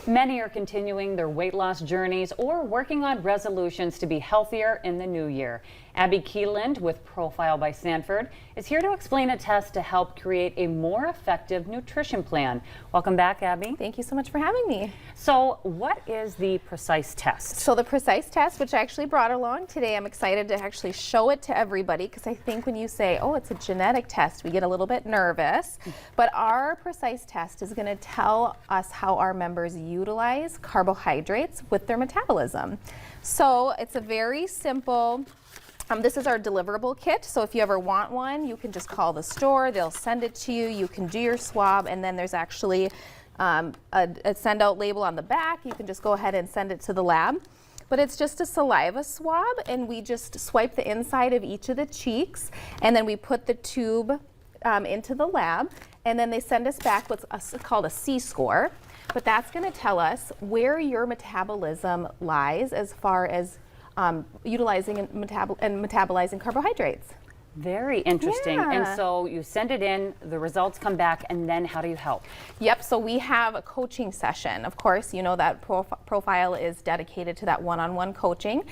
Many are continuing their weight loss journeys or working on resolutions to be healthier in the new year. Abby Keeland with Profile by Sanford is here to explain a test to help create a more effective nutrition plan. Welcome back, Abby. Thank you so much for having me. So what is the PRECISE test? So the PRECISE test, which I actually brought along today, I'm excited to actually show it to everybody because I think when you say, oh, it's a genetic test, we get a little bit nervous. But our PRECISE test is going to tell us how our members utilize carbohydrates with their metabolism. So it's a very simple. This is our deliverable kit, so if you ever want one, you can just call the store, they'll send it to you, you can do your swab, and then there's actually a send out label on the back. You can just go ahead and send it to the lab. But it's just a saliva swab, and we just swipe the inside of each of the cheeks, and then we put the tube into the lab, and then they send us back what's called a C-score, but that's going to tell us where your metabolism lies as far as utilizing and metabolizing carbohydrates. Very interesting. Yeah. And so you send it in, the results come back, and then how do you help? Yep, so we have a coaching session. Of course, you know that Profile is dedicated to that one-on-one coaching.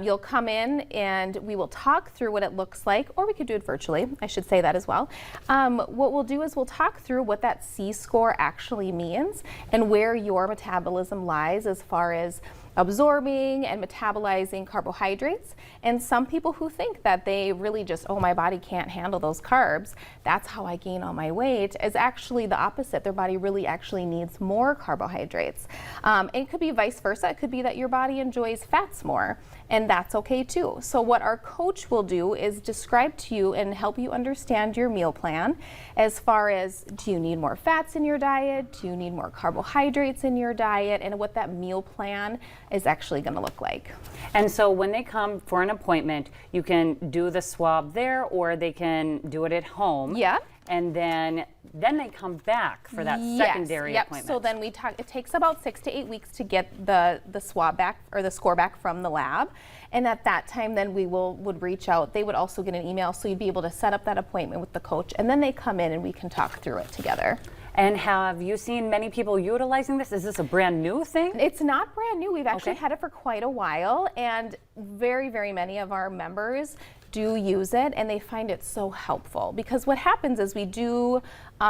You'll come in and we will talk through what it looks like, or we could do it virtually, I should say that as well. What we'll do is we'll talk through what that C-score actually means and where your metabolism lies as far as absorbing and metabolizing carbohydrates. And some people who think that they really just, oh, my body can't handle those carbs, that's how I gain all my weight, is actually the opposite. Their body really actually needs more carbohydrates. It could be vice versa. It could be that your body enjoys fats more, and that's okay too. So what our coach will do is describe to you and help you understand your meal plan as far as, do you need more fats in your diet? Do you need more carbohydrates in your diet? And what that meal plan is actually going to look like. And so when they come for an appointment, you can do the swab there, or they can do it at home. Yeah. And then they come back for that secondary appointment. So then it takes about 6 to 8 weeks to get the swab back or the score back from the lab. And at that time, then we would reach out. They would also get an email, so you'd be able to set up that appointment with the coach, and then they come in and we can talk through it together. And have you seen many people utilizing this? Is this a brand new thing? It's not brand new. We've actually had it for quite a while, and very, very many of our members do use it, and they find it so helpful. Because what happens is we do,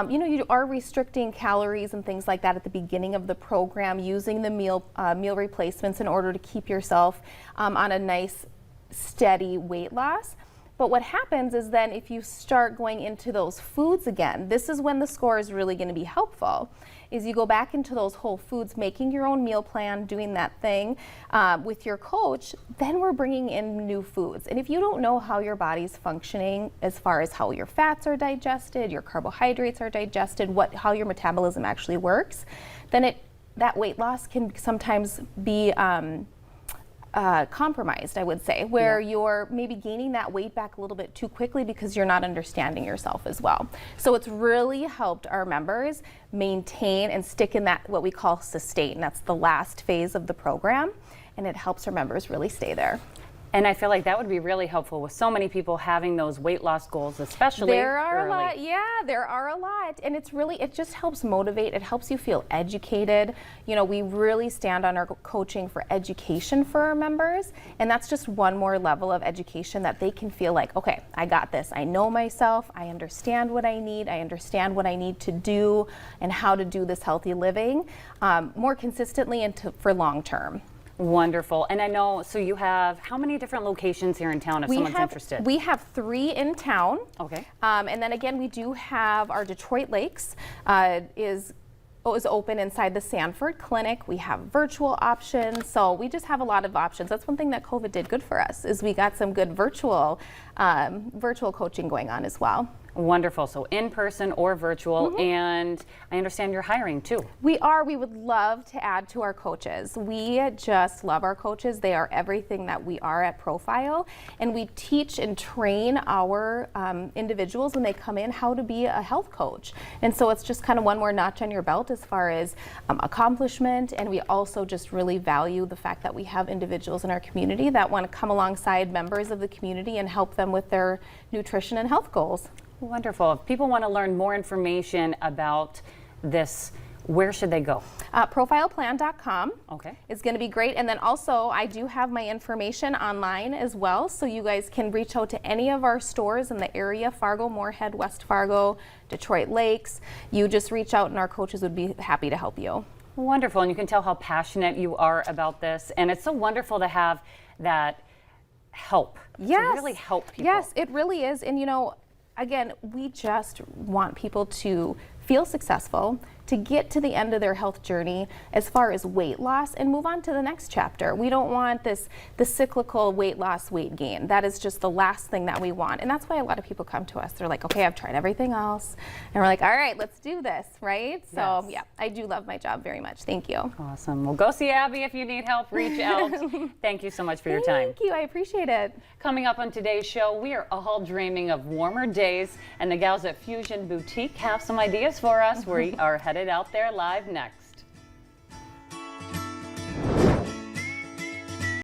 you are restricting calories and things like that at the beginning of the program, using the meal replacements in order to keep yourself on a nice, steady weight loss. But what happens is then if you start going into those foods again, this is when the score is really going to be helpful, is you go back into those whole foods, making your own meal plan, doing that thing with your coach, then we're bringing in new foods. And if you don't know how your body's functioning as far as how your fats are digested, your carbohydrates are digested, how your metabolism actually works, then that weight loss can sometimes be compromised, I would say, where you're maybe gaining that weight back a little bit too quickly because you're not understanding yourself as well. So it's really helped our members maintain and stick in that what we call sustain. That's the last phase of the program, and it helps our members really stay there. And I feel like that would be really helpful with so many people having those weight loss goals, especially there are early. A lot. Yeah, there are a lot. And it just helps motivate. It helps you feel educated. You know, we really stand on our coaching for education for our members. And that's just one more level of education that they can feel like, okay, I got this. I know myself. I understand what I need. I understand what I need to do and how to do this healthy living more consistently and for long term. Wonderful. And I know, so you have how many different locations here in town if someone's interested? We have 3 in town. Okay. And then again, we do have our Detroit Lakes is open inside the Sanford Clinic. We have virtual options. So we just have a lot of options. That's one thing that COVID did good for us, is we got some good virtual coaching going on as well. Wonderful. So in person or virtual, and I understand you're hiring too. We are. We would love to add to our coaches. We just love our coaches. They are everything that we are at Profile, and we teach and train our individuals when they come in how to be a health coach. And so it's just kind of one more notch on your belt as far as accomplishment, and we also just really value the fact that we have individuals in our community that want to come alongside members of the community and help them with their nutrition and health goals. Wonderful. If people want to learn more information about this Where should they go? Profileplan.com. Okay. Is going to be great. And then also, I do have my information online as well, so you guys can reach out to any of our stores in the area, Fargo, Moorhead, West Fargo, Detroit Lakes. You just reach out and our coaches would be happy to help you. Wonderful, and you can tell how passionate you are about this, and it's so wonderful to have that help. Yes. To really help people. Yes, it really is. And you know, again, we just want people to feel successful, to get to the end of their health journey as far as weight loss and move on to the next chapter. We don't want the cyclical weight loss, weight gain. That is just the last thing that we want. And that's why a lot of people come to us. They're like, okay, I've tried everything else. And we're like, all right, let's do this, right? So Yes. yeah, I do love my job very much. Thank you. Awesome. Well, go see Abby if you need help. Reach out. Thank you so much for your time. Thank you. I appreciate it. Coming up on today's show, we are all dreaming of warmer days, and the gals at Fusion Boutique have some ideas for us. We are headed out there live next.